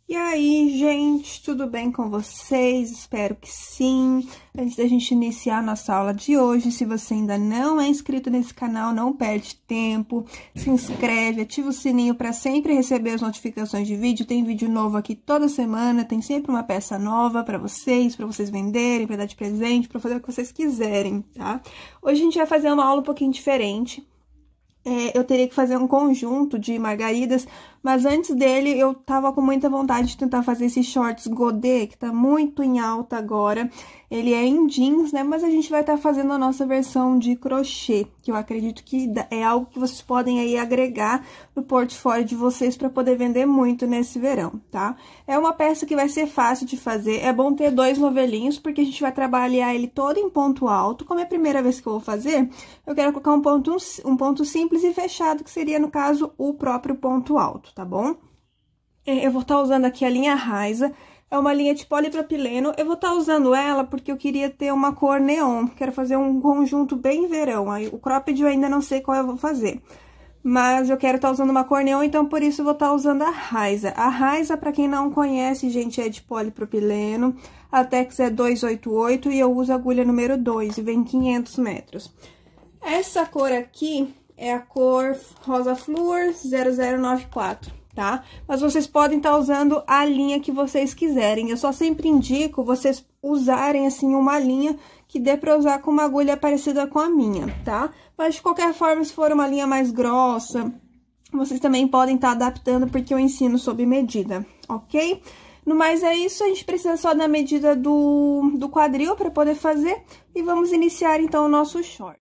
E aí, gente, tudo bem com vocês? Espero que sim. Antes da gente iniciar a nossa aula de hoje, se você ainda não é inscrito nesse canal, não perde tempo, se inscreve, ativa o sininho para sempre receber as notificações de vídeo. Tem vídeo novo aqui toda semana, tem sempre uma peça nova para vocês venderem, para dar de presente, para fazer o que vocês quiserem, tá? Hoje a gente vai fazer uma aula um pouquinho diferente. Eu teria que fazer um conjunto de margaridas, mas antes dele eu tava com muita vontade de tentar fazer esse shorts godê, que tá muito em alta agora. Ele é em jeans, né, mas a gente vai estar fazendo a nossa versão de crochê, que eu acredito que é algo que vocês podem aí agregar no portfólio de vocês para poder vender muito nesse verão, tá? É uma peça que vai ser fácil de fazer, é bom ter 2 novelinhos, porque a gente vai trabalhar ele todo em ponto alto. Como é a primeira vez que eu vou fazer, eu quero colocar um ponto simples e fechado, que seria, no caso, o próprio ponto alto, tá bom? Eu vou estar usando aqui a linha Raiza, é uma linha de polipropileno. Eu vou estar usando ela porque eu queria ter uma cor neon, quero fazer um conjunto bem verão. Aí o cropped eu ainda não sei qual eu vou fazer, mas eu quero estar usando uma cor neon, então por isso eu vou estar usando a Raiza. A Raiza, para quem não conhece, gente, é de polipropileno, a Tex é 288 e eu uso a agulha número 2 e vem 500 metros. Essa cor aqui é a cor Rosa Flor 0094, tá? Mas vocês podem estar usando a linha que vocês quiserem. Eu só sempre indico vocês usarem, assim, uma linha que dê pra usar com uma agulha parecida com a minha, tá? Mas, de qualquer forma, se for uma linha mais grossa, vocês também podem estar adaptando, porque eu ensino sob medida, ok? No mais, é isso. A gente precisa só da medida do quadril para poder fazer. E vamos iniciar, então, o nosso short.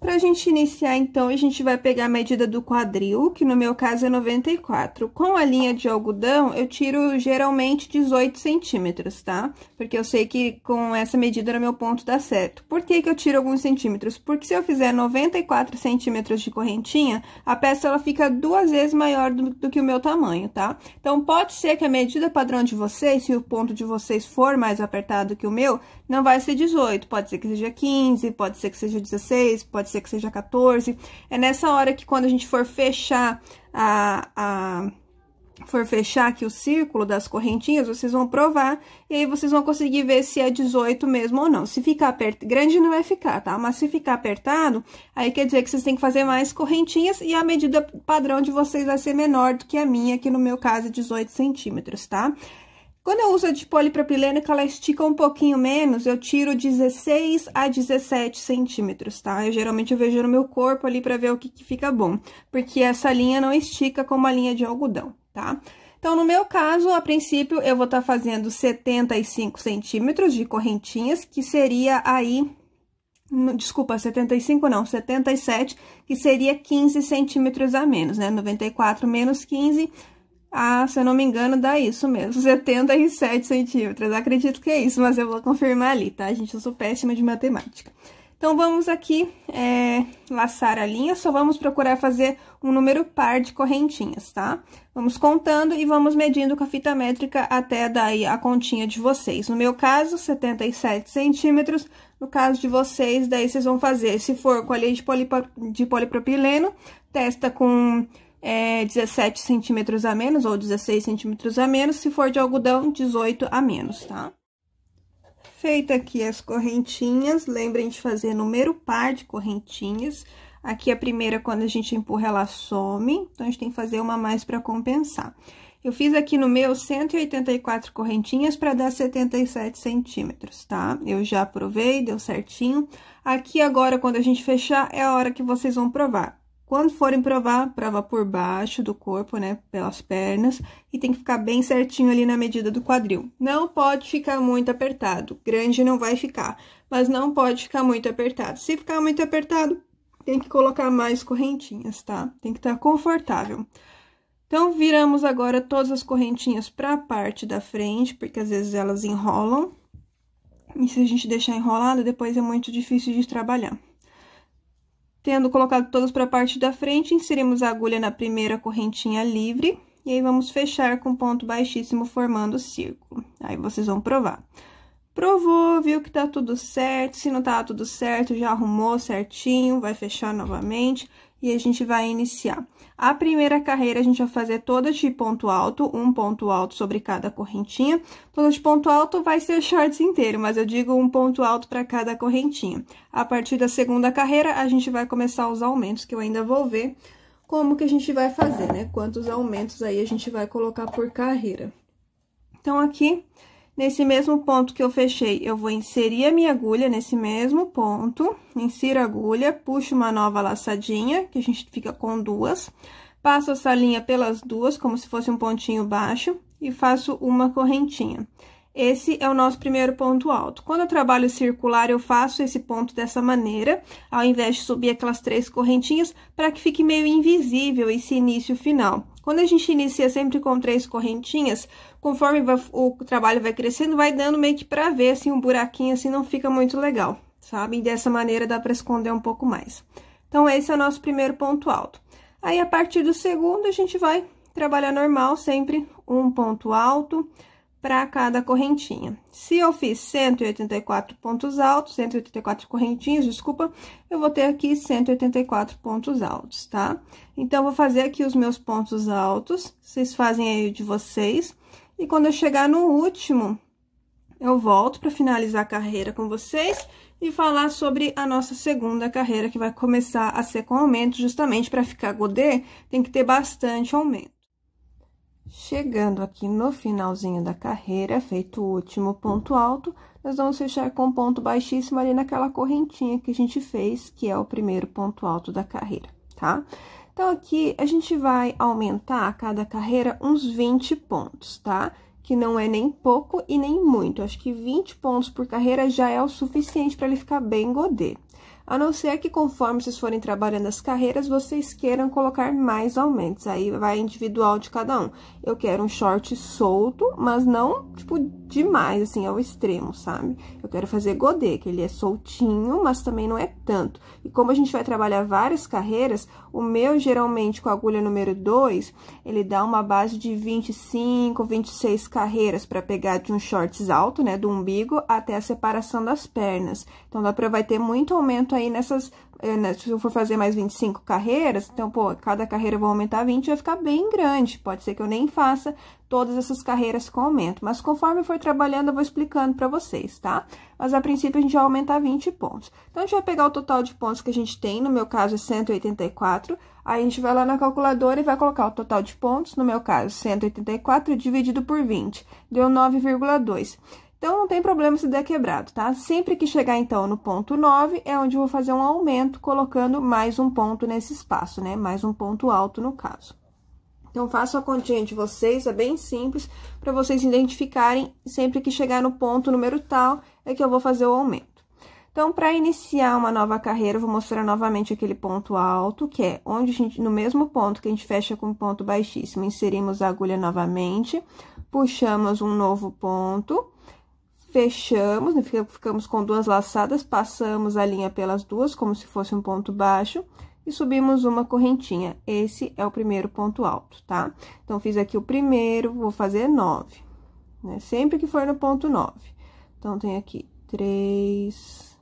Pra gente iniciar, então, a gente vai pegar a medida do quadril, que no meu caso é 94. Com a linha de algodão, eu tiro geralmente 18 centímetros, tá? Porque eu sei que com essa medida no meu ponto dá certo. Por que que eu tiro alguns centímetros? Porque se eu fizer 94 centímetros de correntinha, a peça ela fica 2 vezes maior do que o meu tamanho, tá? Então, pode ser que a medida padrão de vocês, se o ponto de vocês for mais apertado que o meu, não vai ser 18, pode ser que seja 15, pode ser que seja 16, pode ser que seja 14. É nessa hora que, quando a gente for fechar aqui o círculo das correntinhas, vocês vão provar e aí vocês vão conseguir ver se é 18 mesmo ou não. Se ficar grande não vai ficar, tá? Mas se ficar apertado, aí quer dizer que vocês têm que fazer mais correntinhas e a medida padrão de vocês vai ser menor do que a minha, que no meu caso é 18 centímetros, tá? Quando eu uso a de polipropileno, que ela estica um pouquinho menos, eu tiro 16 a 17 centímetros, tá? Geralmente eu vejo no meu corpo ali pra ver o que fica bom, porque essa linha não estica como a linha de algodão, tá? Então, no meu caso, a princípio, eu vou estar fazendo 75 centímetros de correntinhas, que seria aí... Desculpa, 75 não, 77, que seria 15 centímetros a menos, né? 94 menos 15... Ah, se eu não me engano, dá isso mesmo, 77 centímetros. Acredito que é isso, mas eu vou confirmar ali, tá, gente? Eu sou péssima de matemática. Então, vamos aqui laçar a linha, só vamos procurar fazer um número par de correntinhas, tá? Vamos contando e vamos medindo com a fita métrica até daí a continha de vocês. No meu caso, 77 centímetros. No caso de vocês, daí vocês vão fazer, se for com a linha de polipropileno, testa com... 17 centímetros a menos ou 16 centímetros a menos, se for de algodão, 18 a menos, tá? Feita aqui as correntinhas, lembrem de fazer número par de correntinhas. Aqui a primeira, quando a gente empurra, ela some, então a gente tem que fazer uma a mais para compensar. Eu fiz aqui no meu 184 correntinhas para dar 77 centímetros, tá? Eu já provei, deu certinho. Aqui agora, quando a gente fechar, é a hora que vocês vão provar. Quando forem provar, prova por baixo do corpo, né, pelas pernas, e tem que ficar bem certinho ali na medida do quadril. Não pode ficar muito apertado, grande não vai ficar, mas não pode ficar muito apertado. Se ficar muito apertado, tem que colocar mais correntinhas, tá? Tem que estar confortável. Então, viramos agora todas as correntinhas para a parte da frente, porque às vezes elas enrolam, e se a gente deixar enrolado, depois é muito difícil de trabalhar. Tendo colocado todas para a parte da frente, inserimos a agulha na primeira correntinha livre, e aí vamos fechar com ponto baixíssimo, formando o círculo. Aí vocês vão provar. Provou, viu que tá tudo certo, se não tá tudo certo, já arrumou certinho, vai fechar novamente, e a gente vai iniciar. A primeira carreira, a gente vai fazer toda de ponto alto, um ponto alto sobre cada correntinha. Toda de ponto alto vai ser shorts inteiro, mas eu digo um ponto alto para cada correntinha. A partir da segunda carreira, a gente vai começar os aumentos, que eu ainda vou ver como que a gente vai fazer, né? Quantos aumentos aí a gente vai colocar por carreira. Então, aqui, nesse mesmo ponto que eu fechei, eu vou inserir a minha agulha nesse mesmo ponto, insiro a agulha, puxo uma nova laçadinha, que a gente fica com duas, passo essa linha pelas duas, como se fosse um pontinho baixo, e faço uma correntinha. Esse é o nosso primeiro ponto alto. Quando eu trabalho circular, eu faço esse ponto dessa maneira, ao invés de subir aquelas 3 correntinhas, para que fique meio invisível esse início final. Quando a gente inicia sempre com 3 correntinhas, conforme o trabalho vai crescendo, vai dando meio que pra ver, assim, um buraquinho, assim, não fica muito legal, sabe? E dessa maneira dá pra esconder um pouco mais. Então, esse é o nosso primeiro ponto alto. Aí, a partir do segundo, a gente vai trabalhar normal, sempre um ponto alto para cada correntinha. Se eu fiz 184 pontos altos, 184 correntinhas, desculpa, eu vou ter aqui 184 pontos altos, tá? Então, vou fazer aqui os meus pontos altos, vocês fazem aí o de vocês, e quando eu chegar no último, eu volto para finalizar a carreira com vocês e falar sobre a nossa segunda carreira, que vai começar a ser com aumento, justamente para ficar godê, tem que ter bastante aumento. Chegando aqui no finalzinho da carreira, feito o último ponto alto, nós vamos fechar com um ponto baixíssimo ali naquela correntinha que a gente fez, que é o primeiro ponto alto da carreira, tá? Então, aqui, a gente vai aumentar a cada carreira uns 20 pontos, tá? Que não é nem pouco e nem muito. Acho que 20 pontos por carreira já é o suficiente para ele ficar bem godê. A não ser que, conforme vocês forem trabalhando as carreiras, vocês queiram colocar mais aumentos. Aí, vai individual de cada um. Eu quero um short solto, mas não, tipo, demais, assim, ao extremo, sabe? Eu quero fazer godê, que ele é soltinho, mas também não é tanto. E como a gente vai trabalhar várias carreiras, o meu, geralmente, com a agulha número 2, ele dá uma base de 25, 26 carreiras para pegar de um shorts alto, né, do umbigo, até a separação das pernas. Então, vai ter muito aumento aí nessas, se eu for fazer mais 25 carreiras, então, pô, cada carreira eu vou aumentar 20, vai ficar bem grande. Pode ser que eu nem faça todas essas carreiras com aumento, mas conforme eu for trabalhando, eu vou explicando pra vocês, tá? Mas, a princípio, a gente vai aumentar 20 pontos. Então, a gente vai pegar o total de pontos que a gente tem, no meu caso, é 184, aí a gente vai lá na calculadora e vai colocar o total de pontos, no meu caso, 184 dividido por 20, deu 9,2. Então, não tem problema se der quebrado, tá? Sempre que chegar, então, no ponto 9, é onde eu vou fazer um aumento, colocando mais um ponto nesse espaço, né? Mais um ponto alto, no caso. Então, façam a continha de vocês, é bem simples, para vocês identificarem, sempre que chegar no ponto número tal, é que eu vou fazer o aumento. Então, para iniciar uma nova carreira, eu vou mostrar novamente aquele ponto alto, que é onde a gente, no mesmo ponto que a gente fecha com ponto baixíssimo, inserimos a agulha novamente, puxamos um novo ponto, fechamos, ficamos com 2 laçadas, passamos a linha pelas duas, como se fosse um ponto baixo, e subimos uma correntinha. Esse é o primeiro ponto alto, tá? Então, fiz aqui o primeiro, vou fazer 9, né? Sempre que for no ponto 9. Então, tem aqui 3,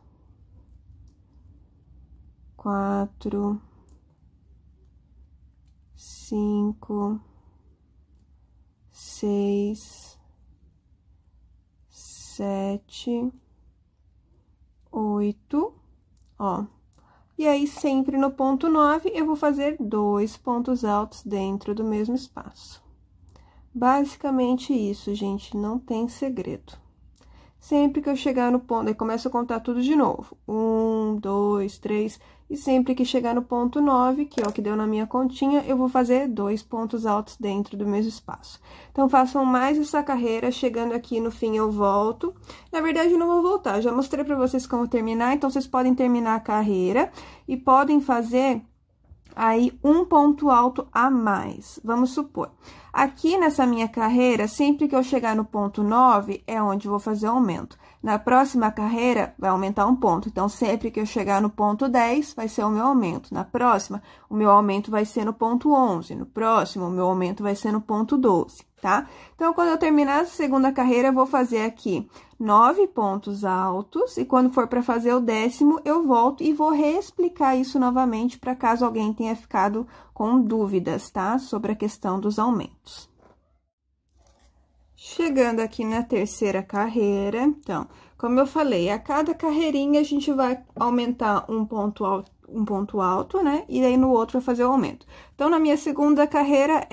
4, 5, 6, 7, 8, ó. E aí, sempre no ponto 9, eu vou fazer 2 pontos altos dentro do mesmo espaço. Basicamente isso, gente, não tem segredo. Sempre que eu chegar no ponto, aí começo a contar tudo de novo. 1, 2, 3, e sempre que chegar no ponto 9, que é o que deu na minha continha, eu vou fazer 2 pontos altos dentro do mesmo espaço. Então, façam mais essa carreira, chegando aqui no fim eu volto. Na verdade, eu não vou voltar, já mostrei pra vocês como terminar, então, vocês podem terminar a carreira e podem fazer aí um ponto alto a mais. Vamos supor, aqui nessa minha carreira, sempre que eu chegar no ponto 9, é onde eu vou fazer o aumento. Na próxima carreira, vai aumentar um ponto. Então, sempre que eu chegar no ponto 10, vai ser o meu aumento. Na próxima, o meu aumento vai ser no ponto 11. No próximo, o meu aumento vai ser no ponto 12. tá? Então, quando eu terminar a segunda carreira, eu vou fazer aqui 9 pontos altos, e quando for para fazer o 10º, eu volto e vou reexplicar isso novamente, para caso alguém tenha ficado com dúvidas, tá? Sobre a questão dos aumentos. Chegando aqui na terceira carreira, então, como eu falei, a cada carreirinha a gente vai aumentar um ponto alto, né? E aí no outro vai fazer o aumento. Então, na minha segunda carreira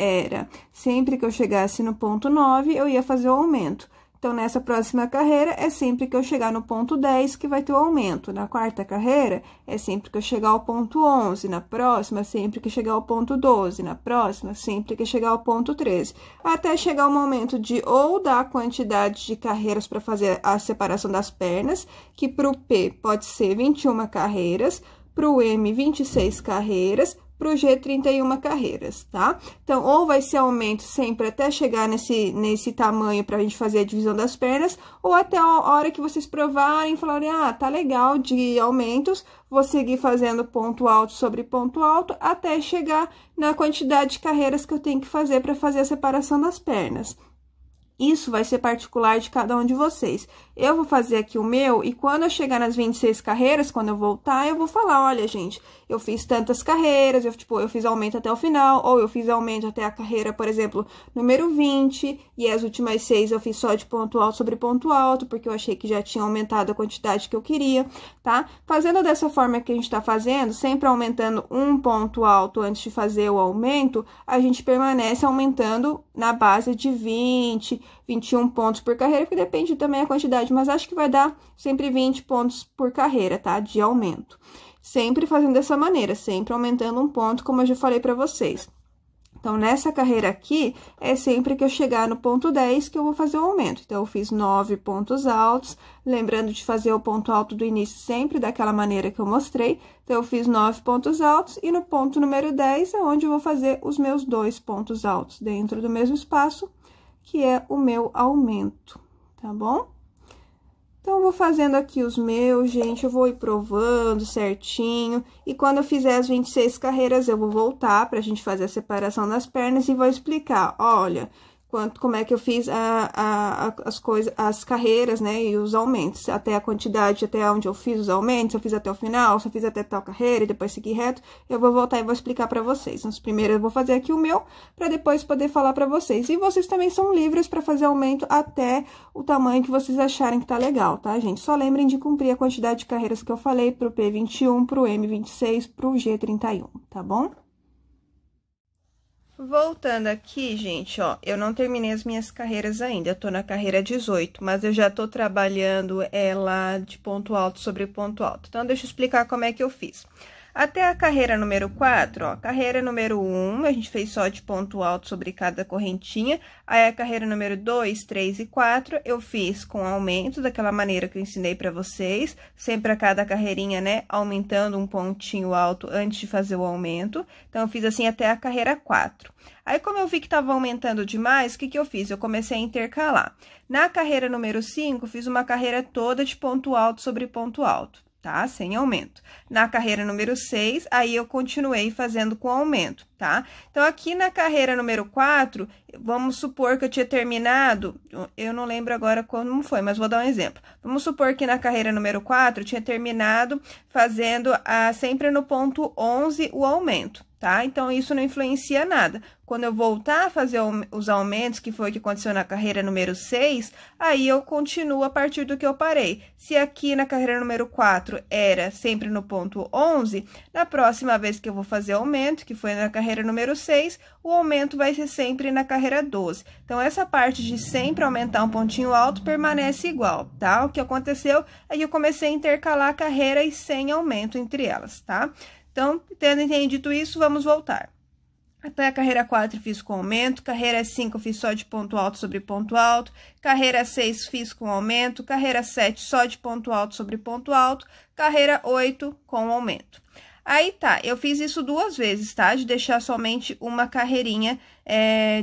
sempre que eu chegasse no ponto 9, eu ia fazer o aumento. Então, nessa próxima carreira, é sempre que eu chegar no ponto 10 que vai ter o aumento. Na quarta carreira, é sempre que eu chegar ao ponto 11. Na próxima, sempre que chegar ao ponto 12. Na próxima, sempre que chegar ao ponto 13. Até chegar o momento de ou da quantidade de carreiras para fazer a separação das pernas, que para o P pode ser 21 carreiras, para o M, 26 carreiras, para o G, 31 carreiras, tá? Então, ou vai ser aumento sempre até chegar nesse tamanho para a gente fazer a divisão das pernas, ou até a hora que vocês provarem e falarem, ah, tá legal de aumentos, vou seguir fazendo ponto alto sobre ponto alto, até chegar na quantidade de carreiras que eu tenho que fazer para fazer a separação das pernas. Isso vai ser particular de cada um de vocês. Eu vou fazer aqui o meu, e quando eu chegar nas 26 carreiras, quando eu voltar, eu vou falar, olha, gente, eu fiz tantas carreiras, eu fiz aumento até o final, ou eu fiz aumento até a carreira, por exemplo, número 20, e as últimas 6 eu fiz só de ponto alto sobre ponto alto, porque eu achei que já tinha aumentado a quantidade que eu queria, tá? Fazendo dessa forma que a gente tá fazendo, sempre aumentando um ponto alto antes de fazer o aumento, a gente permanece aumentando na base de 20, 21 pontos por carreira, que depende também da quantidade, mas acho que vai dar sempre 20 pontos por carreira, tá? De aumento. Sempre fazendo dessa maneira, sempre aumentando um ponto, como eu já falei para vocês. Então, nessa carreira aqui, é sempre que eu chegar no ponto 10 que eu vou fazer o aumento. Então, eu fiz 9 pontos altos, lembrando de fazer o ponto alto do início sempre daquela maneira que eu mostrei. Então, eu fiz 9 pontos altos, e no ponto número 10 é onde eu vou fazer os meus 2 pontos altos dentro do mesmo espaço, que é o meu aumento, tá bom? Então, eu vou fazendo aqui os meus, gente, eu vou ir provando certinho, e quando eu fizer as 26 carreiras, eu vou voltar pra gente fazer a separação das pernas e vou explicar, olha, como é que eu fiz as carreiras, né, e os aumentos, até a quantidade, até onde eu fiz os aumentos, se eu fiz até o final, se eu fiz até tal carreira e depois seguir reto, eu vou voltar e vou explicar pra vocês. Mas primeiro eu vou fazer aqui o meu, pra depois poder falar pra vocês. E vocês também são livres pra fazer aumento até o tamanho que vocês acharem que tá legal, tá, gente? Só lembrem de cumprir a quantidade de carreiras que eu falei pro P21, pro M26, pro G31, tá bom? Voltando aqui, gente, ó, eu não terminei as minhas carreiras ainda, eu tô na carreira 18, mas eu já tô trabalhando ela de ponto alto sobre ponto alto. Então, deixa eu explicar como é que eu fiz. Até a carreira número 4, ó, carreira número 1, a gente fez só de ponto alto sobre cada correntinha. Aí, a carreira número 2, 3 e 4, eu fiz com aumento, daquela maneira que eu ensinei pra vocês. Sempre a cada carreirinha, né, aumentando um pontinho alto antes de fazer o aumento. Então, eu fiz assim até a carreira 4. Aí, como eu vi que tava aumentando demais, o que que eu fiz? Eu comecei a intercalar. Na carreira número 5, fiz uma carreira toda de ponto alto sobre ponto alto, tá? Sem aumento. Na carreira número 6, aí eu continuei fazendo com aumento, tá? Então, aqui na carreira número 4, vamos supor que eu tinha terminado, eu não lembro agora como foi, mas vou dar um exemplo. Vamos supor que na carreira número 4, eu tinha terminado fazendo sempre no ponto 11 o aumento, tá? Então, isso não influencia nada. Quando eu voltar a fazer os aumentos, que foi o que aconteceu na carreira número 6, aí eu continuo a partir do que eu parei. Se aqui na carreira número 4 era sempre no ponto 11, na próxima vez que eu vou fazer aumento, que foi na carreira número 6, o aumento vai ser sempre na carreira 12. Então, essa parte de sempre aumentar um pontinho alto permanece igual, tá? O que aconteceu é que eu comecei a intercalar carreiras sem aumento entre elas, tá? Então, tendo entendido isso, vamos voltar. Até a carreira 4 fiz com aumento, carreira 5 fiz só de ponto alto sobre ponto alto, carreira 6 fiz com aumento, carreira 7 só de ponto alto sobre ponto alto, carreira 8 com aumento. Aí tá, eu fiz isso 2 vezes, tá? De deixar somente uma carreirinha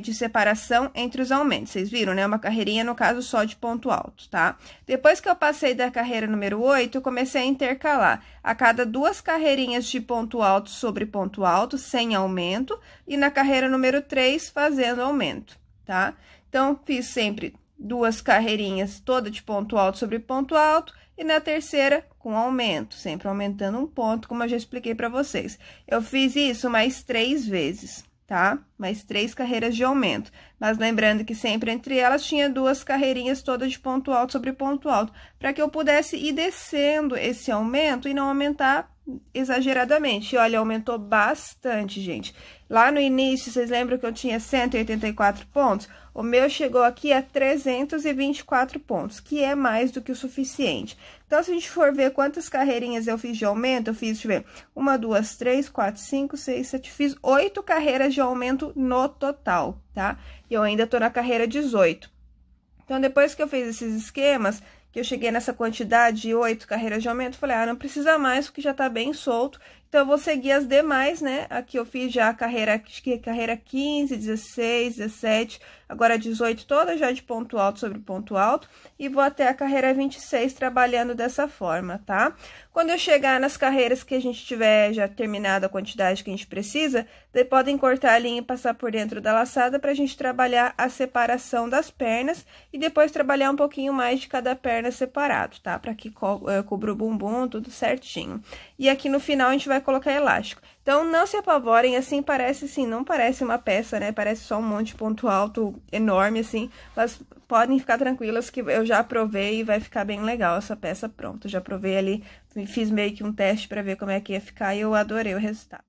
de separação entre os aumentos. Vocês viram, né? Uma carreirinha, no caso, só de ponto alto, tá? Depois que eu passei da carreira número 8, eu comecei a intercalar a cada 2 carreirinhas de ponto alto sobre ponto alto, sem aumento, e na carreira número 3, fazendo aumento, tá? Então, fiz sempre 2 carreirinhas toda de ponto alto sobre ponto alto e na terceira com aumento, sempre aumentando um ponto, como eu já expliquei para vocês. Eu fiz isso mais 3 vezes, tá? Mais 3 carreiras de aumento. Mas lembrando que sempre entre elas tinha 2 carreirinhas todas de ponto alto sobre ponto alto, para que eu pudesse ir descendo esse aumento e não aumentar exageradamente. E olha, aumentou bastante, gente. Lá no início, vocês lembram que eu tinha 184 pontos? O meu chegou aqui a 324 pontos, que é mais do que o suficiente. Então, se a gente for ver quantas carreirinhas eu fiz de aumento, eu fiz, deixa eu ver, 1, 2, 3, 4, 5, 6, 7, fiz 8 carreiras de aumento no total, tá? E eu ainda tô na carreira 18. Então, depois que eu fiz esses esquemas, que eu cheguei nessa quantidade de 8 carreiras de aumento, falei, ah, não precisa mais, porque já tá bem solto. Então, eu vou seguir as demais, né? Aqui eu fiz já a carreira, acho que carreira 15, 16, 17, agora 18, toda já de ponto alto sobre ponto alto. E vou até a carreira 26 trabalhando dessa forma, tá? Quando eu chegar nas carreiras que a gente tiver já terminado a quantidade que a gente precisa, daí podem cortar a linha e passar por dentro da laçada pra gente trabalhar a separação das pernas e depois trabalhar um pouquinho mais de cada perna separado, tá? Pra que cubra o bumbum, tudo certinho. E aqui no final a gente vai colocar elástico. Então, não se apavorem, assim, parece assim, não parece uma peça, né? Parece só um monte de ponto alto enorme, assim, mas podem ficar tranquilas que eu já provei e vai ficar bem legal essa peça pronta. Já provei ali, fiz meio que um teste pra ver como é que ia ficar e eu adorei o resultado.